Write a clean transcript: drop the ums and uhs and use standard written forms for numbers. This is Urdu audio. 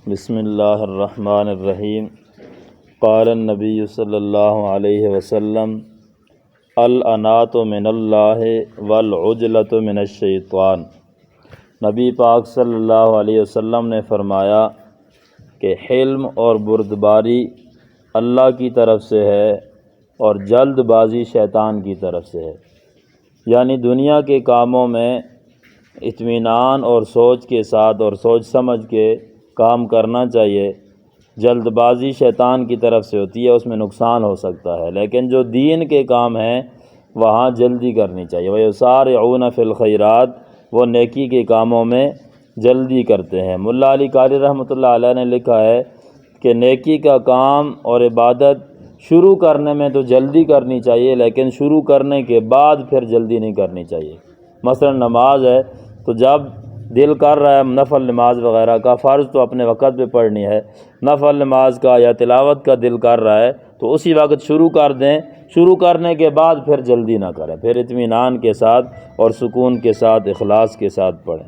بسم اللہ الرحمن الرحیم۔ قال النبی صلی اللہ علیہ وسلم الانات من اللہ والعجلۃ من الشیطان۔ نبی پاک صلی اللہ علیہ وسلم نے فرمایا کہ حلم اور بردباری اللہ کی طرف سے ہے اور جلد بازی شیطان کی طرف سے ہے، یعنی دنیا کے کاموں میں اطمینان اور سوچ کے ساتھ اور سوچ سمجھ کے کام کرنا چاہیے۔ جلد بازی شیطان کی طرف سے ہوتی ہے، اس میں نقصان ہو سکتا ہے، لیکن جو دین کے کام ہیں وہاں جلدی کرنی چاہیے۔ وَيُسَارِعُونَ فِي الْخَيْرَاتِ، وہ نیکی کے کاموں میں جلدی کرتے ہیں۔ ملا علی قاری رحمۃ اللہ علیہ نے لکھا ہے کہ نیکی کا کام اور عبادت شروع کرنے میں تو جلدی کرنی چاہیے، لیکن شروع کرنے کے بعد پھر جلدی نہیں کرنی چاہیے۔ مثلا نماز ہے تو جب دل کر رہا ہے نفل نماز وغیرہ کا، فرض تو اپنے وقت پہ پڑھنی ہے، نفل نماز کا یا تلاوت کا دل کر رہا ہے تو اسی وقت شروع کر دیں۔ شروع کرنے کے بعد پھر جلدی نہ کریں، پھر اطمینان کے ساتھ اور سکون کے ساتھ اخلاص کے ساتھ پڑھیں۔